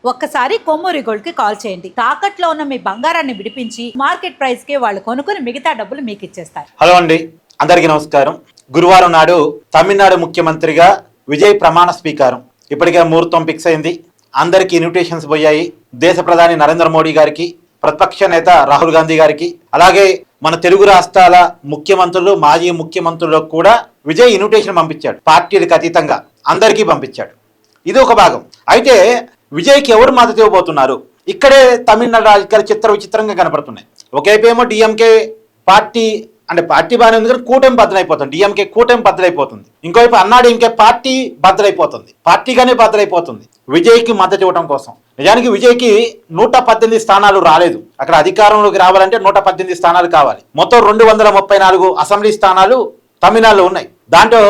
ఒక్కసారి కొమ్మూరి గోల్డ్ కి కాల్ చేయండి. తాకట్లో ఉన్న మీ బంగారాన్ని విడిపించి మార్కెట్ ప్రైస్ కి వాళ్ళు కొనుక్కుని మిగతా డబ్బులు మీకు ఇచ్చేస్తారు. హలో అండి, అందరికీ నమస్కారం. గురువారం నాడు తమిళనాడు ముఖ్యమంత్రిగా విజయ్ ప్రమాణ స్వీకారం. ఇప్పటికే ముహూర్తం ఫిక్స్ అయింది. అందరికీ ఇన్విటేషన్స్ పోయాయి. దేశ ప్రధాని నరేంద్ర మోడీ గారికి, ప్రతిపక్ష నేత రాహుల్ గాంధీ గారికి, అలాగే మన తెలుగు రాష్ట్రాల ముఖ్యమంత్రులు, మాజీ ముఖ్యమంత్రులకు కూడా విజయ్ ఇన్విటేషన్ పంపించాడు. పార్టీలకు అతీతంగా అందరికీ పంపించాడు. ఇది ఒక భాగం. అయితే విజయ్కి ఎవరు మద్దతు ఇవ్వబోతున్నారు? ఇక్కడే తమిళనాడు రాజకీయాలు విచిత్రంగా కనపడుతున్నాయి. ఒకవైపు ఏమో డిఎంకే పార్టీ, అంటే పార్టీ బాగానే ఉంది కానీ కూటమి బద్దలైపోతుంది. డిఎంకే కూటమి బద్దలైపోతుంది. ఇంకోవైపు అన్నాడీఎంకే పార్టీ బద్దలైపోతుంది. పార్టీగానే బద్దలైపోతుంది విజయ్కి మద్దతు ఇవ్వడం కోసం. నిజానికి విజయ్కి 118 స్థానాలు రాలేదు. అక్కడ అధికారంలోకి రావాలంటే 118 స్థానాలు కావాలి. మొత్తం 234 అసెంబ్లీ స్థానాలు తమిళనాడులో ఉన్నాయి. దాంట్లో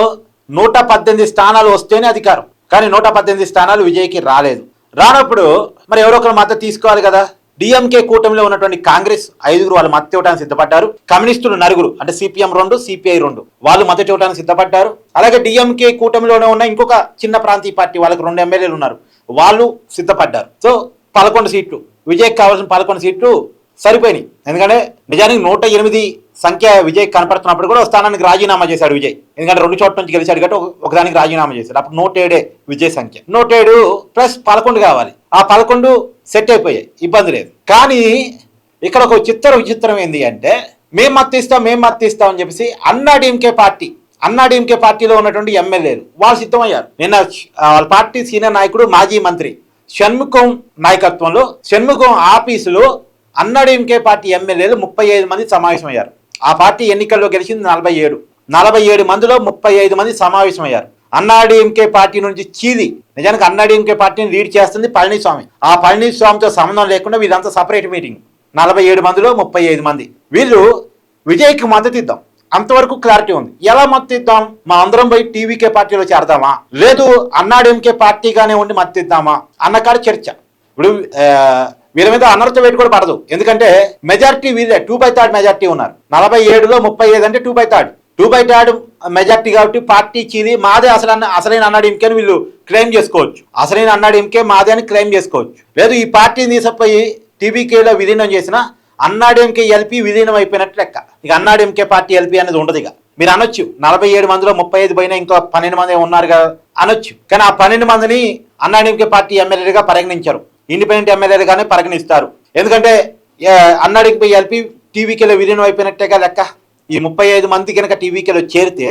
118 స్థానాలు వస్తేనే అధికారం. కానీ 118 స్థానాలు విజయ్కి రాలేదు. రానప్పుడు మరి ఎవరో ఒకరు మద్దతు తీసుకోవాలి కదా. డిఎంకే కూటమిలో ఉన్నటువంటి కాంగ్రెస్ 5 వాళ్ళు మద్దతు ఇవ్వడానికి సిద్ధపడ్డారు. కమ్యూనిస్టులు 4, అంటే సిపిఎం 2, సిపిఐ 2 వాళ్ళు మద్దతు ఇవ్వడానికి సిద్ధపడ్డారు. అలాగే డిఎంకే కూటమిలోనే ఉన్న ఇంకొక చిన్న ప్రాంతీయ పార్టీ వాళ్ళకి 2 ఎమ్మెల్యేలు ఉన్నారు, వాళ్ళు సిద్ధపడ్డారు. సో 11 సీట్లు, విజయ్కి కావాల్సిన 11 సీట్లు సరిపోయినాయి. ఎందుకంటే నిజానికి 108 సంఖ్య విజయ్ కనపడుతున్నప్పుడు కూడా స్థానానికి రాజీనామా చేశాడు విజయ్. ఎందుకంటే 2 చోట్ల నుంచి గెలిచాడు కాబట్టి ఒకదానికి రాజీనామా చేశాడు. అప్పుడు 107 విజయ్ సంఖ్య. 107 ప్లస్ 11 కావాలి. ఆ 11 సెట్ అయిపోయాయి, ఇబ్బంది లేదు. కానీ ఇక్కడ ఒక విచిత్రం ఏంది అంటే, మేము మద్దతు ఇస్తాం అని చెప్పేసి అన్నాడీఎంకే పార్టీలో ఉన్నటువంటి ఎమ్మెల్యేలు వాళ్ళు సిద్ధమయ్యారు. నిన్న వాళ్ళ పార్టీ సీనియర్ నాయకుడు, మాజీ మంత్రి షణ్ముఖం నాయకత్వంలో షణ్ముఖం ఆఫీసులో అన్నాడీఎంకే పార్టీ ఎమ్మెల్యేలు 35 మంది సమావేశమయ్యారు. ఆ పార్టీ ఎన్నికల్లో గెలిచింది 47 మందిలో 35 మంది సమావేశమయ్యారు. అన్నాడీఎంకే పార్టీ నుంచి చీలి, నిజానికి అన్నాడీఎంకే పార్టీని లీడ్ చేస్తుంది పళనిస్వామి. ఆ పళనిస్వామితో సంబంధం లేకుండా వీళ్ళంతా సపరేట్ మీటింగ్. 47 మందిలో 35 మంది వీళ్ళు విజయ్కి మద్దతు ఇద్దాం, అంతవరకు క్లారిటీ ఉంది. ఎలా మద్దతు ఇద్దాం? మా అందరం పోయి టీవీకే పార్టీలో చేరదామా, లేదు అన్నాడీఎంకే పార్టీగానే ఉండి మద్దతు ఇద్దామా అన్నకాడ చర్చ. ఇప్పుడు వీళ్ళ మీద అనర్హత వేటు కూడా పడదు. ఎందుకంటే మెజార్టీ వీళ్ళే, 2/3 మెజార్టీ ఉన్నారు. 47లో 35 అంటే 2/3 మెజార్టీ కాబట్టి పార్టీ చీలి మాదే అసలైన అన్నాడీఎంకే అని వీళ్ళు క్లెయిమ్ చేసుకోవచ్చు. అసలైన అన్నాడీఎంకే మాదే అని క్లెయిమ్ చేసుకోవచ్చు. లేదు ఈ పార్టీని తీసుకుపోయి టీవీకేలో విలీనం చేసిన అన్నాడీఎంకే ఎల్పీ విలీనం అయిపోయినట్టు లెక్క. ఇక అన్నాడీఎంకే పార్టీ ఎల్పీ అనేది ఉండదు. ఇక మీరు అనొచ్చు 47 మందిలో 35 పైన ఇంకో 12 మంది ఉన్నారు కదా అనొచ్చు. కానీ ఆ 12 మందిని అన్నాడీఎంకే పార్టీ ఎమ్మెల్యేలుగా పరిగణించారు, ఇండిపెండెంట్ ఎమ్మెల్యేలుగానే పరిగణిస్తారు. ఎందుకంటే అన్నాడీఎంకే ఎల్పీ టీవీకేలో విలీనం అయిపోయినట్టేగా లెక్క. ఈ 35 మంది కనుక టీవీకేలో చేరితే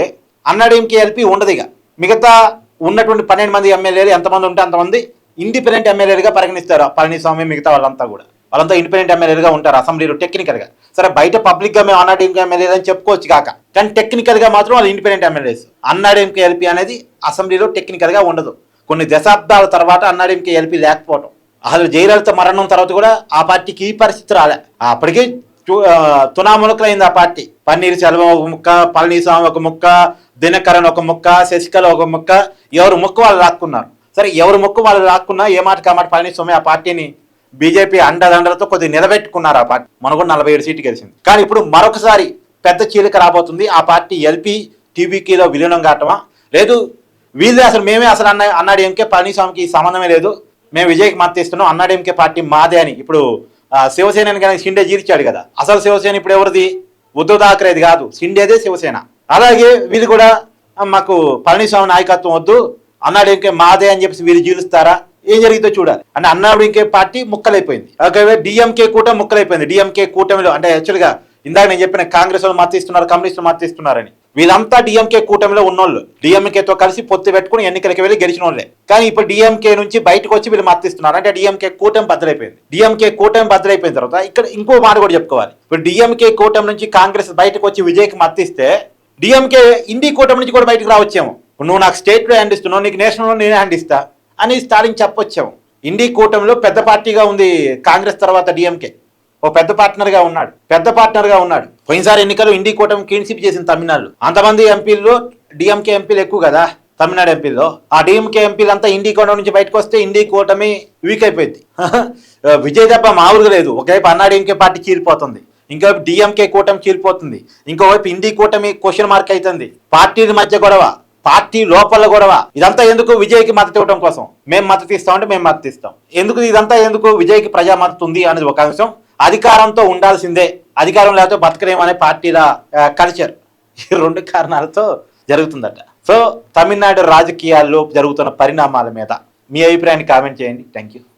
అన్నాడీఎంకే ఎల్పీ ఉండదు. ఇక మిగతా ఉన్నటువంటి 12 మంది ఎమ్మెల్యేలు ఎంతమంది ఉంటే అంతమంది ఇండిపెండెంట్ ఎమ్మెల్యేలుగా పరిగణిస్తారు. పళనిస్వామి మిగతా వాళ్ళంతా ఇండిపెండెంట్ ఎమ్మెల్యేలుగా ఉంటారు అసెంబ్లీలో టెక్నికల్గా. సరే బయట పబ్లిక్గా మేము అన్నాడీఎంకే ఎమ్మెల్యేలు అని చెప్పుకోవచ్చు కాక, కానీ టెక్నికల్గా మాత్రం వాళ్ళు ఇండిపెండెంట్ ఎమ్మెల్యేస్. అన్నాడీఎంకే ఎల్పీ అనేది అసెంబ్లీలో టెక్నికల్గా ఉండదు. కొన్ని దశాబ్దాల తర్వాత అన్నాడీఎంకే ఎల్పీ లేకపోవడం, అసలు జయలలిత మరణం తర్వాత కూడా ఆ పార్టీకి ఈ పరిస్థితి రాలే. అప్పటికే తునాములకలైంది ఆ పార్టీ. పన్నీర్ సెల్వం ఒక ముక్క, పళనిస్వామి ఒక ముక్క, దినకరన్ ఒక ముక్క, శశికళ ఒక ముక్క, ఎవరు ముక్క వాళ్ళు లాక్కున్నారు. సరే ఎవరు ముక్క వాళ్ళు లాక్కున్నా ఏ మాట కామాట పళనిస్వామి ఆ పార్టీని బీజేపీ అండదండలతో కొద్దిగా నిలబెట్టుకున్నారు. ఆ పార్టీ మన కూడా 47 సీట్లు గెలిచింది. కానీ ఇప్పుడు మరొకసారి పెద్ద చీలిక రాబోతుంది. ఆ పార్టీ ఎల్పీ టీవీకేలో విలీనం కావటమా, లేదు వీళ్ళే మేమే అసలు అన్నాడీఎంకే పళనిస్వామికి సంబంధమే లేదు, మేము విజయ్కి మద్దతు ఇస్తున్నాం, అన్నాడీఎంకే పార్టీ మాదే అని ఇప్పుడు శివసేన కానీ షిండే జీర్చాడు కదా. అసలు శివసేన ఇప్పుడు ఎవరిది? ఉద్ధవ్ ఠాక్రేది కాదు, షిండేదే శివసేన. అలాగే వీళ్ళు కూడా మాకు పళనిస్వామి నాయకత్వం వద్దు, అన్నాడీఎంకే మాదే అని చెప్పేసి వీళ్ళు జీలుస్తారా? ఏం జరిగితే చూడాలి. అంటే అన్నాడీఎంకే పార్టీ ముక్కలైపోయింది. అలాగే డిఎంకే కూటమి ముక్కలైపోయింది. డిఎంకే కూటమిలో అంటే యాక్చువల్గా ఇందాక నేను చెప్పిన కాంగ్రెస్ వాళ్ళు మద్దతు ఇస్తున్నారు, కమ్యూనిస్టులు మద్దతు ఇస్తున్నారని, వీళ్ళంతా డిఎంకే కూటమిలో ఉన్నోళ్ళు, డిఎంకేతో కలిసి పొత్తు పెట్టుకుని ఎన్నికలకి వెళ్ళి గెలిచిన వాళ్ళే. కానీ ఇప్పుడు డిఎంకే నుంచి బయటకు వచ్చి వీళ్ళు మద్దతు ఇస్తున్నారు. అంటే డిఎంకే కూటమి బద్దలైపోయింది. డిఎంకే కూటమి బద్దలైపోయిన తర్వాత ఇక్కడ ఇంకో మాట కూడా చెప్పుకోవాలి. ఇప్పుడు డిఎంకే కూటమి నుంచి కాంగ్రెస్ బయటకు వచ్చి విజయ్కి మద్దతు ఇస్తే డిఎంకే ఇండి కూటమి నుంచి కూడా బయటకు రావచ్చేమో. నువ్వు నాకు స్టేట్లో హ్యాండ్ ఇస్తున్నావు, నీకు నేషనల్లో నేనే హ్యాండ్ ఇస్తా అని స్టాలిన్ చెప్పొచ్చాము. ఇండి కూటమిలో పెద్ద పార్టీగా ఉంది కాంగ్రెస్ తర్వాత డిఎంకే, ఓ పెద్ద పార్ట్నర్గా ఉన్నాడు. పోయినసారి ఎన్నికలు ఇండి కూటమి క్లీన్షిప్ చేసింది తమిళనాడులో. అంతమంది ఎంపీల్లో డిఎంకే ఎంపీలు ఎక్కువ కదా తమిళనాడు ఎంపీల్లో. ఆ డిఎంకే ఎంపీలు అంతా ఇండి కూటమి నుంచి బయటకు వస్తే ఇండి కూటమి వీక్ అయిపోయింది. విజయ్ దెబ్బ మామూలుగా లేదు. ఒకవైపు అన్నాడీఎంకే పార్టీ చీలిపోతుంది, ఇంకోవైపు డిఎంకే కూటమి చీలిపోతుంది, ఇంకోవైపు ఇండి కూటమి క్వశ్చన్ మార్క్ అవుతుంది. పార్టీల మధ్య గొడవ, పార్టీ లోపల గొడవ. ఇదంతా ఎందుకు? విజయ్కి మద్దతు ఇవ్వడం కోసం. మేము మద్దతు ఇస్తామంటే మేము మద్దతు ఇస్తాం. ఎందుకు ఇదంతా ఎందుకు? విజయ్కి ప్రజా మద్దతు ఉంది అనేది ఒక అంశం. అధికారంతో ఉండాల్సిందే, అధికారం లేకపోతే బతకలేమనే పార్టీల కల్చర్. ఈ 2 కారణాలతో జరుగుతుందట. సో తమిళనాడు రాజకీయాల్లో జరుగుతున్న పరిణామాల మీద మీ అభిప్రాయాన్ని కామెంట్ చేయండి. Thank you.